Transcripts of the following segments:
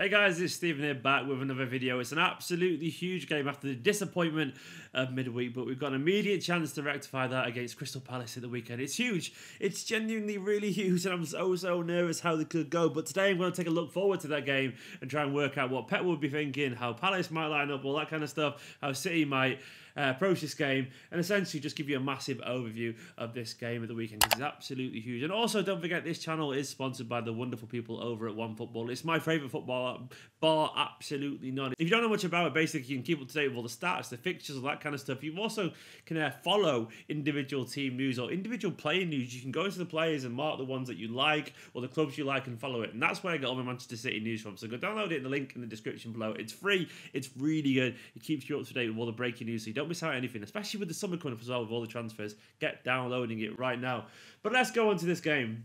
Hey guys, it's Stephen here back with another video. It's an absolutely huge game after the disappointment of midweek, but we've got an immediate chance to rectify that against Crystal Palace at the weekend. It's huge. It's genuinely really huge, and I'm so nervous how they could go. But today I'm going to take a look forward to that game and try and work out what Pep would be thinking, how Palace might line up, all that kind of stuff, how City might approach this game, and essentially just give you a massive overview of this game of the weekend because it's absolutely huge. And also, don't forget, this channel is sponsored by the wonderful people over at OneFootball. It's my favourite football bar, absolutely not. If you don't know much about it, basically you can keep up to date with all the stats, the fixtures, all that kind of stuff. You also can follow individual team news or individual player news. You can go into the players and mark the ones that you like or the clubs you like and follow it. And that's where I get all my Manchester City news from. So go download it in the link in the description below. It's free. It's really good. It keeps you up to date with all the breaking news, so you don't miss out on anything, especially with the summer coming up as well with all the transfers. Get downloading it right now. But let's go on to this game.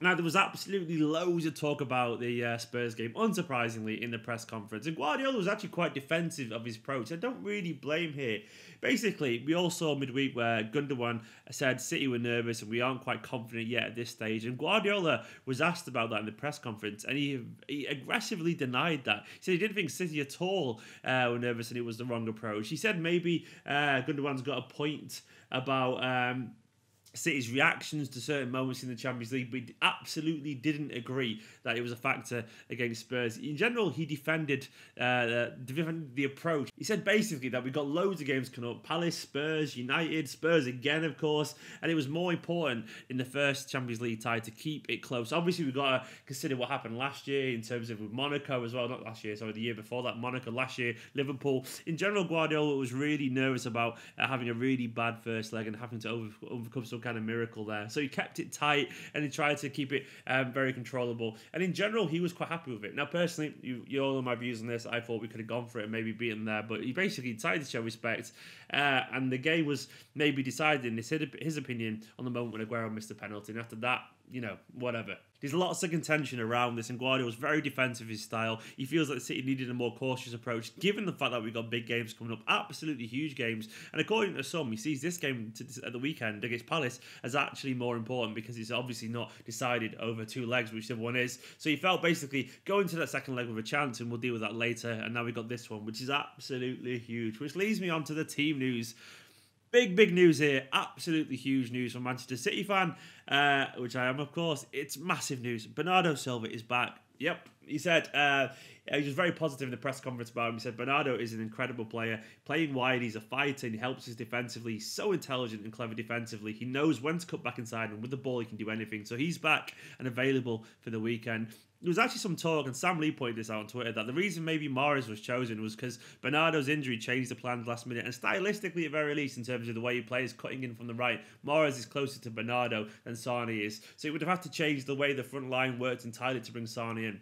Now, there was absolutely loads of talk about the Spurs game, unsurprisingly, in the press conference. And Guardiola was actually quite defensive of his approach. I don't really blame here. Basically, we all saw midweek where Gundogan said City were nervous and we aren't quite confident yet at this stage. And Guardiola was asked about that in the press conference, and he aggressively denied that. He said he didn't think City at all were nervous and it was the wrong approach. He said maybe Gundogan's got a point about City's reactions to certain moments in the Champions League, but he absolutely didn't agree that it was a factor against Spurs. In general, he defended the approach. He said basically that we've got loads of games coming up: Palace, Spurs, United, Spurs again, of course, and it was more important in the first Champions League tie to keep it close. Obviously, we've got to consider what happened last year in terms of with Monaco as well. Not last year, sorry, the year before that. Monaco last year, Liverpool. In general, Guardiola was really nervous about having a really bad first leg and having to overcome some kind of miracle there. So he kept it tight and he tried to keep it very controllable. And in general, he was quite happy with it. Now, personally, you all know my views on this. I thought we could have gone for it and maybe beaten there, but he basically decided to show respect. And the game was maybe decided in his opinion on the moment when Aguero missed the penalty. And after that, you know, whatever. There's lots of contention around this, and Guardiola was very defensive his style. He feels like City needed a more cautious approach, given the fact that we've got big games coming up, absolutely huge games. And according to some, he sees this game at the weekend against Palace as actually more important because it's obviously not decided over two legs, which the one is. So he felt basically going to that second leg with a chance, and we'll deal with that later. And now we've got this one, which is absolutely huge, which leads me on to the team news. Big news here. Absolutely huge news from Manchester City fan, which I am, of course. It's massive news. Bernardo Silva is back. Yep. He said he was very positive in the press conference about him. He said Bernardo is an incredible player. Playing wide, he's a fighter and he helps us defensively. He's so intelligent and clever defensively. He knows when to cut back inside, and with the ball he can do anything. So he's back and available for the weekend. There was actually some talk, and Sam Lee pointed this out on Twitter, that the reason maybe Mahrez was chosen was because Bernardo's injury changed the plans last minute. And stylistically, at very least, in terms of the way he plays, cutting in from the right, Mahrez is closer to Bernardo than Sane is. So it would have had to change the way the front line worked entirely to bring Sane in.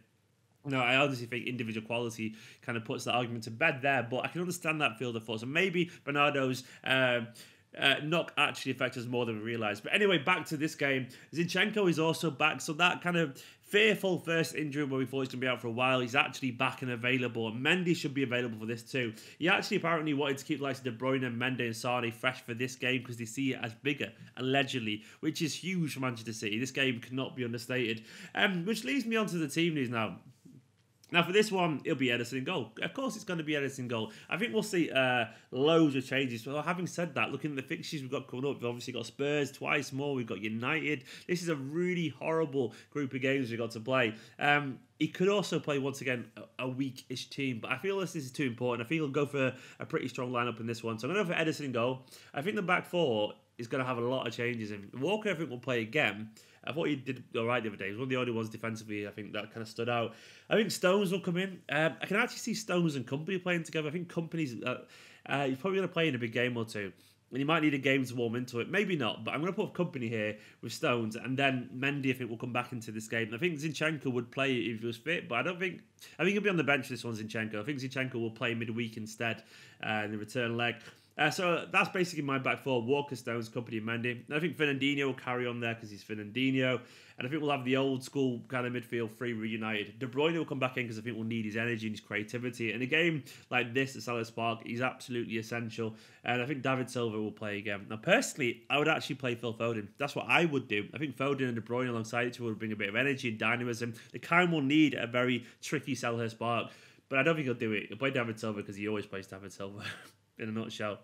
No, I honestly think individual quality kind of puts that argument to bed there, but I can understand that field of thought. So maybe Bernardo's knock actually affects us more than we realise. But anyway, back to this game. Zinchenko is also back, so that kind of fearful first injury where we thought he was going to be out for a while, he's actually back and available. And Mendy should be available for this too. He actually apparently wanted to keep the likes of De Bruyne, Mendy and Sane fresh for this game because they see it as bigger, allegedly, which is huge for Manchester City. This game cannot be understated. Which leads me on to the team news now. Now, for this one, it'll be Ederson in goal. Of course, it's going to be Ederson in goal. I think we'll see loads of changes. Well, having said that, looking at the fixtures we've got coming up, we've obviously got Spurs twice more. We've got United. This is a really horrible group of games we've got to play. He could also play, once again, a weak-ish team, but I feel this is too important. I think he'll go for a pretty strong lineup in this one. So I'm going to go for Ederson in goal. I think the back four is going to have a lot of changes in. Walker, I think, will play again. I thought he did all right the other day. He was one of the only ones defensively, I think, that kind of stood out. I think Stones will come in. I can actually see Stones and Kompany playing together. I think Kompany's he's probably going to play in a big game or two. And he might need a game to warm into it. Maybe not, but I'm going to put Kompany here with Stones. And then Mendy, I think, will come back into this game. I think Zinchenko would play if he was fit, but I think he'll be on the bench for this one, Zinchenko. I think Zinchenko will play midweek instead in the return leg. So that's basically my back four: Walker, Stones, Kompany, and Mendy. And I think Fernandinho will carry on there because he's Fernandinho. And I think we'll have the old school kind of midfield three reunited. De Bruyne will come back in because I think we'll need his energy and his creativity. In a game like this at Selhurst Park, he's absolutely essential. And I think David Silva will play again. Now, personally, I would actually play Phil Foden. That's what I would do. I think Foden and De Bruyne alongside each other would bring a bit of energy and dynamism. The kind will need a very tricky Selhurst Park. But I don't think he'll do it. He'll play David Silva because he always plays David Silva in a nutshell.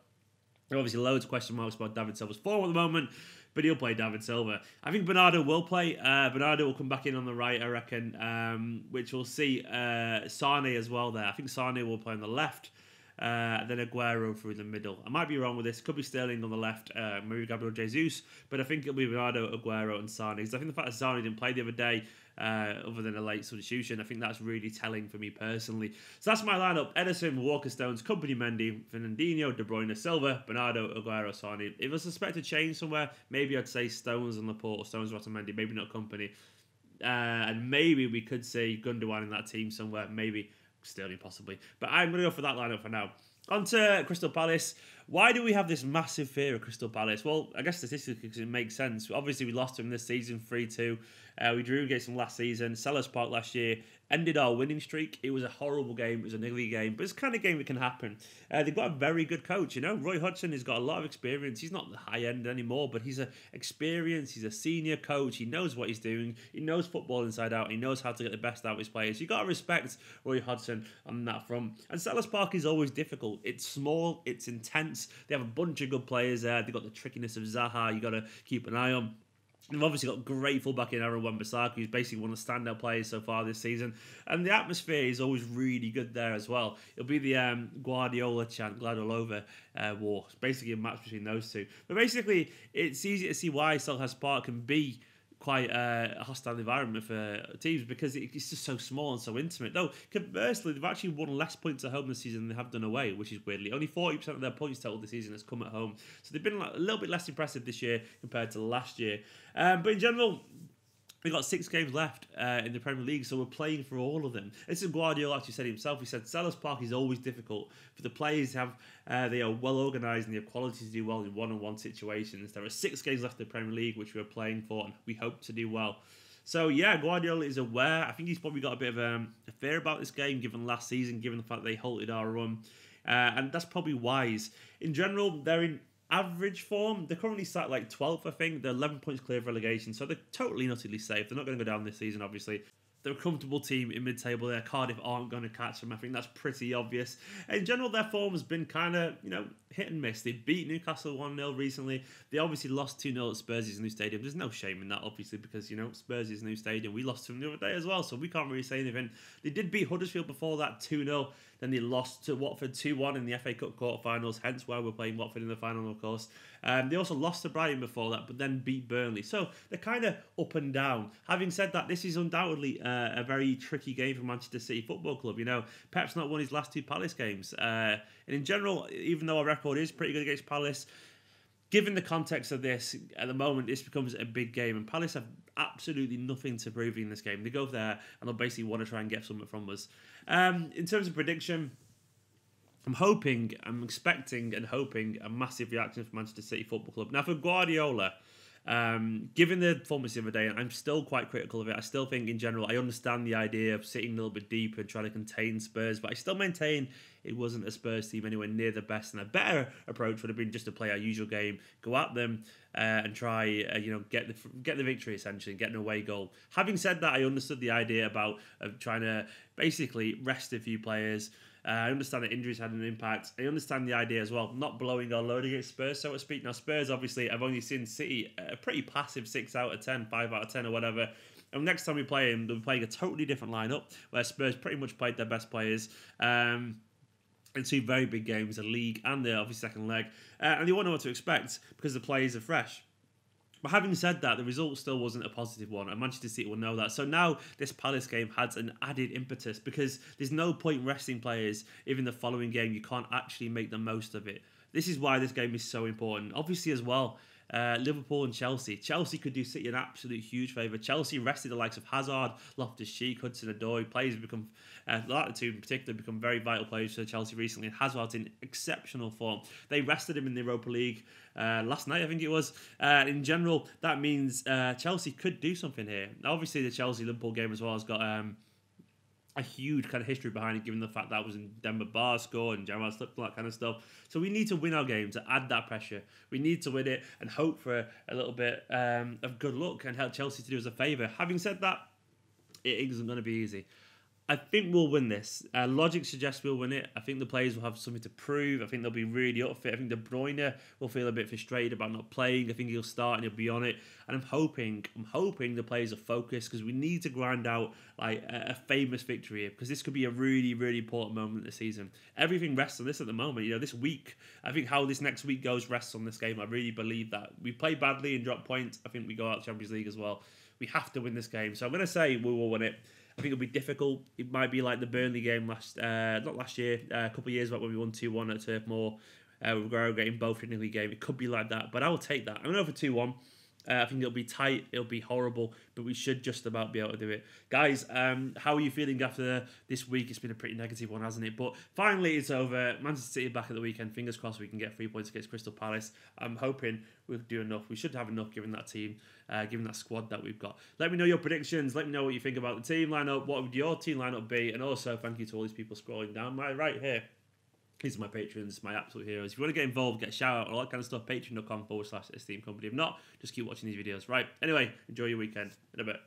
There are obviously loads of question marks about David Silva's form at the moment, but he'll play David Silva. I think Bernardo will play. Bernardo will come back in on the right, I reckon, which we'll see Sane as well there. I think Sane will play on the left, then Aguero through the middle. I might be wrong with this. Could be Sterling on the left, maybe Gabriel Jesus, but I think it'll be Bernardo, Aguero and Sane. Because I think the fact that Sane didn't play the other day, other than a late substitution, I think that's really telling for me personally. So that's my lineup: Ederson, Walker, Stones, Kompany, Mendy, Fernandinho, De Bruyne, Silva, Bernardo, Aguero, Sane. If I suspect a change somewhere, maybe I'd say Stones on the port, or Stones, Mendy, maybe not Kompany. And maybe we could see Gundogan in that team somewhere, maybe Sterling possibly. But I'm going to go for that lineup for now. On to Crystal Palace. Why do we have this massive fear of Crystal Palace? Well, I guess statistically it makes sense. Obviously, we lost to them this season 3-2. We drew against them last season. Selhurst Park last year ended our winning streak. It was a horrible game. It was an ugly game. But it's the kind of game that can happen. They've got a very good coach, you know. Roy Hodgson has got a lot of experience. He's not the high end anymore, but he's experienced. He's a senior coach. He knows what he's doing. He knows football inside out. He knows how to get the best out of his players. You've got to respect Roy Hodgson on that front. And Selhurst Park is always difficult. It's small. It's intense. They have a bunch of good players there. They've got the trickiness of Zaha you've got to keep an eye on. They've obviously got great fullback in Aaron Wan-Bissaka, who's basically one of the standout players so far this season. And the atmosphere is always really good there as well. It'll be the Guardiola chant, Guardiola war. It's basically a match between those two. But basically, it's easy to see why Selhurst Park can be quite a hostile environment for teams because it's just so small and so intimate. Though, conversely, they've actually won less points at home this season than they have done away, which is weirdly. Only 40% of their points total this season has come at home. So they've been a little bit less impressive this year compared to last year. But in general, we've got 6 games left in the Premier League, so we're playing for all of them. This is Guardiola actually said himself. He said Selhurst Park is always difficult for the players to have. They are well organised and they have quality to do well in one-on-one situations. There are 6 games left in the Premier League, which we're playing for, and we hope to do well. So yeah, Guardiola is aware. I think he's probably got a bit of a fear about this game, given last season, given the fact they halted our run, and that's probably wise. In general, they're in average form. They're currently sat like 12th, I think. They're 11 points clear of relegation, so they're totally and utterly safe. They're not going to go down this season, obviously. They're a comfortable team in mid-table there. Cardiff aren't going to catch them. I think that's pretty obvious. In general, their form has been kind of, hit and miss. They beat Newcastle 1-0 recently. They obviously lost 2-0 at Spurs' new stadium. There's no shame in that, obviously, because, Spurs' new stadium. We lost to them the other day as well, so we can't really say anything. They did beat Huddersfield before that 2-0. Then they lost to Watford 2-1 in the FA Cup quarterfinals, hence why we're playing Watford in the final, of course. They also lost to Brighton before that, but then beat Burnley. So they're kind of up and down. Having said that, this is undoubtedly a very tricky game for Manchester City Football Club. Pep's not won his last 2 Palace games. And in general, even though our record is pretty good against Palace, given the context of this, at the moment, this becomes a big game. And Palace have absolutely nothing to prove in this game. They go there and they'll basically want to try and get something from us. In terms of prediction, I'm expecting and hoping a massive reaction from Manchester City Football Club. Now, for Guardiola, given the performance the other day, I'm still quite critical of it. I still think, in general, I understand the idea of sitting a little bit deeper and trying to contain Spurs, but I still maintain it wasn't a Spurs team anywhere near the best, and a better approach would have been just to play our usual game, go at them, and try, get the victory, essentially, and get an away goal. Having said that, I understood the idea about trying to basically rest a few players. I understand that injuries had an impact. I understand the idea as well, not blowing our load against Spurs, so to speak. Now, Spurs, obviously, I've only seen City a pretty passive 6 out of 10, 5 out of 10 or whatever. And next time we play them, they'll be playing a totally different lineup, where Spurs pretty much played their best players. In 2 very big games, the league and the obviously second leg. And you won't know what to expect because the players are fresh. But having said that, the result still wasn't a positive one, and Manchester City will know that. So now this Palace game has an added impetus because there's no point resting players if in the following game you can't actually make the most of it. This is why this game is so important. Obviously as well, Liverpool and Chelsea. Chelsea could do City an absolute huge favour. Chelsea rested the likes of Hazard, Loftus-Cheek, Hudson-Odoi. Players have become, like the two in particular, become very vital players for Chelsea recently. And Hazard's in exceptional form. They rested him in the Europa League last night, I think it was. In general, that means Chelsea could do something here. Obviously, the Chelsea-Liverpool game as well has got a huge kind of history behind it, given the fact that was in Denver Bar scored and Jamal slipped and that kind of stuff. So we need to win our games to add that pressure. We need to win it and hope for a little bit of good luck and help Chelsea to do us a favour. Having said that, it isn't going to be easy. I think we'll win this. Logic suggests we'll win it. I think the players will have something to prove. I think they'll be really up for it. I think De Bruyne will feel a bit frustrated about not playing. I think he'll start and he'll be on it. And I'm hoping the players are focused, because we need to grind out like a famous victory here, because this could be a really, really important moment this season. Everything rests on this at the moment. You know, this week, I think how this next week goes rests on this game. I really believe that. We play badly and drop points. I think we go out Champions League as well. We have to win this game. So I'm going to say we will win it. I think it'll be difficult. It might be like the Burnley game a couple of years back when we won 2-1 at Turf Moor. With Guerrero getting both in the league game. It could be like that, but I will take that. I'm going to go for 2-1. I think it'll be tight, it'll be horrible, but we should just about be able to do it. Guys, how are you feeling after this week? It's been a pretty negative one, hasn't it? But finally, it's over. Manchester City back at the weekend. Fingers crossed we can get 3 points against Crystal Palace. I'm hoping we'll do enough. We should have enough given that team, given that squad that we've got. Let me know your predictions. Let me know what you think about the team lineup. What would your team lineup be? And also, thank you to all these people scrolling down my right here. These are my patrons, my absolute heroes. If you want to get involved, get a shout out, all that kind of stuff, patreon.com/Esteemed Company. If not, just keep watching these videos. Right. Anyway, enjoy your weekend. In a bit.